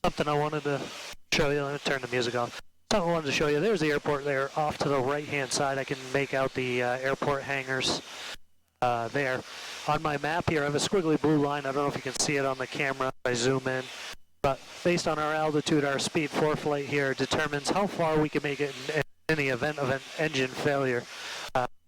something I wanted to show you. Let me turn the music off. Something I wanted to show you. There's the airport there off to the right-hand side. I can make out the airport hangars there. On my map here, I have a squiggly blue line. I don't know if you can see it on the camera if I zoom in. But based on our altitude, our speed for flight here determines how far we can make it in the event of an engine failure.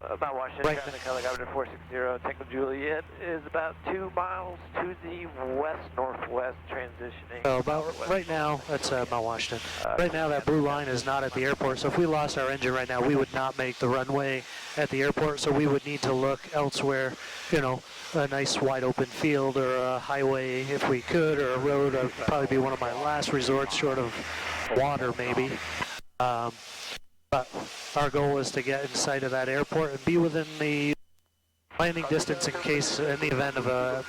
About Washington, Right. traffic helicopter 460, Tango Juliet is about 2 miles to the west-northwest, transitioning. So about right now, that's Mount Washington. Right now that blue line is not at the airport, so if we lost our engine right now, we would not make the runway at the airport, so we would need to look elsewhere, you know, a nice wide open field or a highway if we could, or a road. That would probably be one of my last resorts, short of water maybe. But our goal is to get in sight of that airport and be within the landing distance in case, in the event of a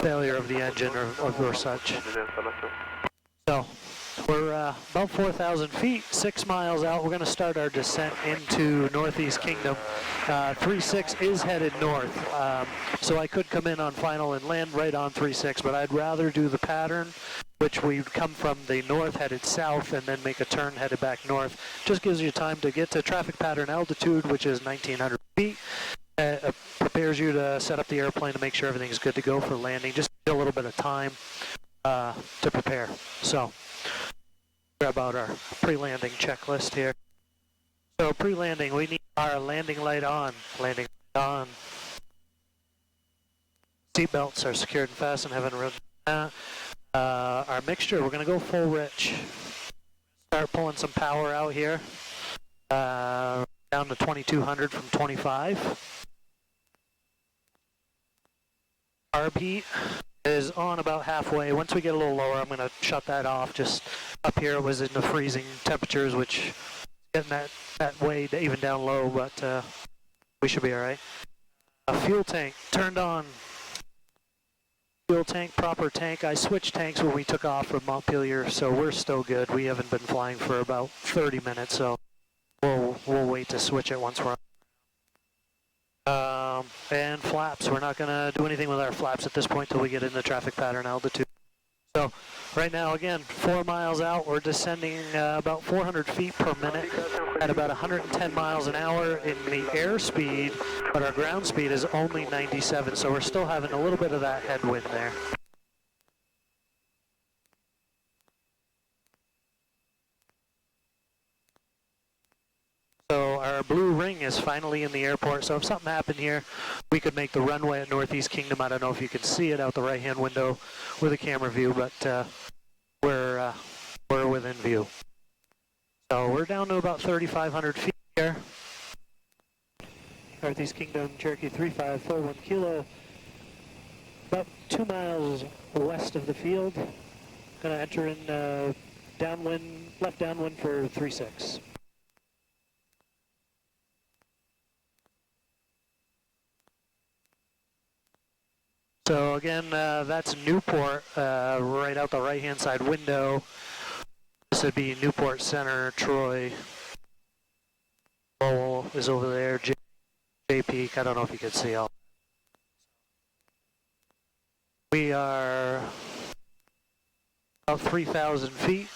failure of the engine or such. So we're about 4,000 feet, 6 miles out. We're going to start our descent into Northeast Kingdom. 36 is headed north, so I could come in on final and land right on 36, but I'd rather do the pattern, which we'd come from the north headed south and then make a turn headed back north. Just gives you time to get to traffic pattern altitude, which is 1,900 feet. Prepares you to set up the airplane to make sure everything's good to go for landing. Just a little bit of time to prepare. So, grab out our pre-landing checklist here. So pre-landing, we need our landing light on. Landing light on. Seatbelts are secured and fastened, haven't ridden that. Our mixture, we're going to go full rich. Start pulling some power out here. Down to 2200 from 25. Carb heat is on about halfway. Once we get a little lower, I'm going to shut that off. Just up here it was in the freezing temperatures, which getting that way to even down low, but we should be all right. Fuel tank turned on. Fuel tank, proper tank. I switched tanks when we took off from Montpelier, so we're still good. We haven't been flying for about 30 minutes, so we'll wait to switch it once we're on. And flaps. We're not going to do anything with our flaps at this point till we get into traffic pattern altitude. So right now, again, 4 miles out, we're descending about 400 feet per minute at about 110 miles an hour in the airspeed, but our ground speed is only 97, so we're still having a little bit of that headwind there. So our blue ring is finally in the airport, so if something happened here, we could make the runway at Northeast Kingdom. I don't know if you can see it out the right-hand window with a camera view, but we're within view. So we're down to about 3,500 feet here. Northeast Kingdom, Cherokee 3541 Kilo, about 2 miles west of the field. Gonna enter in downwind, left downwind for 36. So again, that's Newport, right out the right-hand side window. This would be Newport Center, Troy. Lowell is over there, J Peak. I don't know if you can see all. We are about 3,000 feet.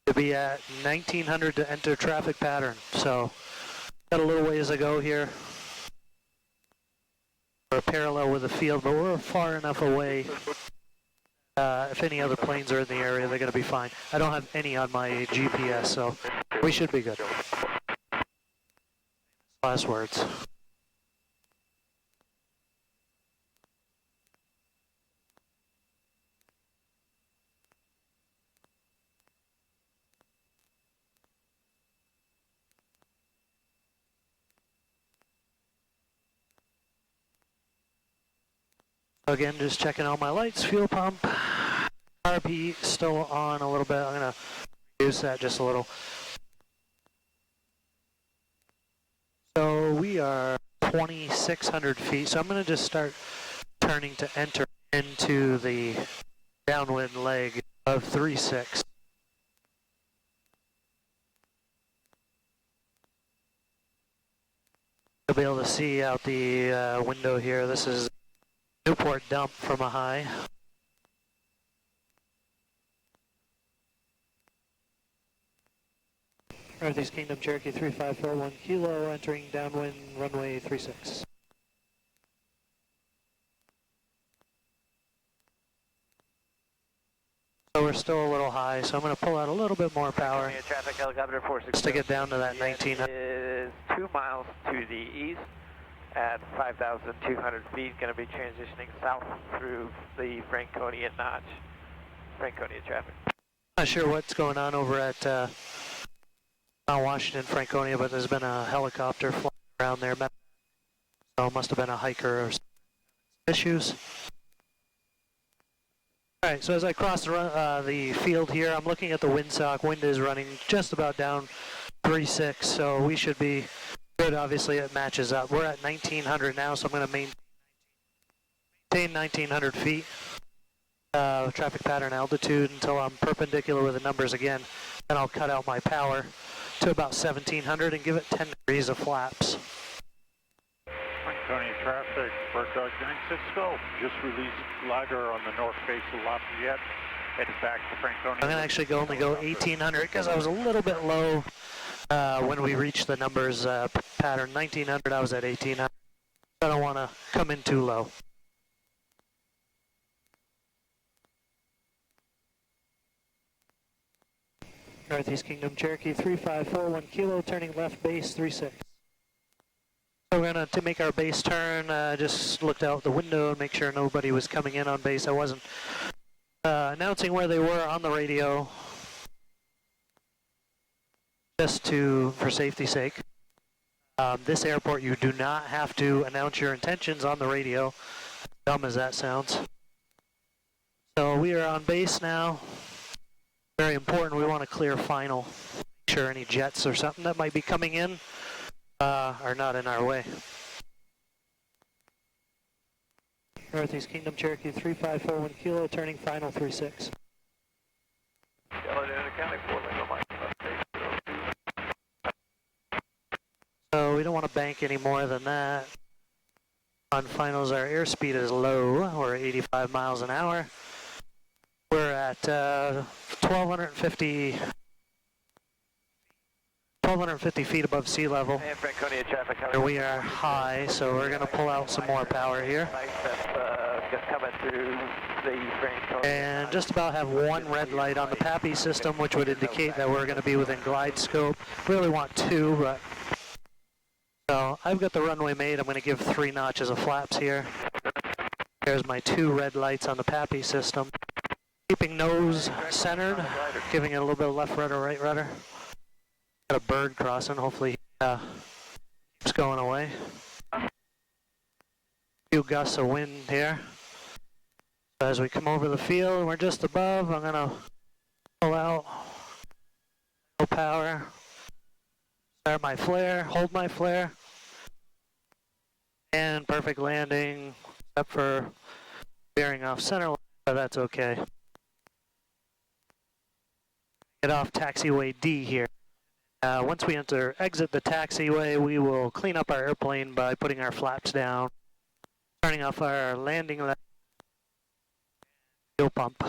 To be at 1,900 to enter traffic pattern. So got a little ways to go here. We're parallel with the field, but we're far enough away. If any other planes are in the area, they're going to be fine. I don't have any on my GPS, so we should be good. Last words. Again, just checking out my lights, fuel pump, RP still on a little bit. I'm going to reduce that just a little. So we are 2,600 feet, so I'm going to just start turning to enter into the downwind leg of 36. You'll be able to see out the window here. This is Newport dump from a high. Northeast Kingdom Cherokee 3541 Kilo, entering downwind runway 36. So we're still a little high, so I'm going to pull out a little bit more power Traffic helicopter 46 just to get down to that 19. is 2 miles to the east at 5,200 feet. Going to be transitioning south through the Franconia notch. Franconia traffic. Not sure what's going on over at Mount Washington, Franconia, but there's been a helicopter flying around there. So it must have been a hiker or some issues. All right, so as I cross the field here, I'm looking at the windsock. Wind is running just about down 3.6, so we should be good. Obviously, it matches up. We're at 1,900 now, so I'm going to maintain 1,900 feet traffic pattern altitude until I'm perpendicular with the numbers again. Then I'll cut out my power to about 1,700 and give it 10 degrees of flaps. Franconia traffic, Bird Dog 96 Go. Just released LiDAR on the north face of Lafayette, headed back to Franconia. I'm going to actually only go 1,800 because I was a little bit low when we reached the numbers pattern. 1,900, I was at 1,800. I don't want to come in too low. Northeast Kingdom Cherokee 3541 Kilo, turning left base 36. So we're going to make our base turn. Just looked out the window and make sure nobody was coming in on base. I wasn't announcing where they were on the radio, just for safety's sake. This airport, you do not have to announce your intentions on the radio, as dumb as that sounds. So we are on base now. Very important, we want to clear final. Make sure any jets or something that might be coming in are not in our way. Northeast Kingdom Cherokee 3541 Kilo, turning final 36. So we don't want to bank any more than that. On finals, our airspeed is low. We're at 85 miles an hour. We're at 1,250 feet above sea level. And Franconia traffic. And we are high, so we're going to pull out some more power here. Just coming through the Franconia. And just about have one red light on the PAPI system, which would indicate that we're going to be within glide scope. Really want two, but... So I've got the runway made. I'm going to give 3 notches of flaps here. There's my 2 red lights on the PAPI system. Keeping nose centered, giving it a little bit of left rudder, right rudder. Got a bird crossing, hopefully keeps going away. A few gusts of wind here. So as we come over the field, we're just above. I'm gonna pull out, no power. Start my flare, hold my flare. And perfect landing, except for veering off center line, but that's okay. Get off taxiway D here. Once we exit the taxiway, we will clean up our airplane by putting our flaps down, turning off our landing light, fuel pump.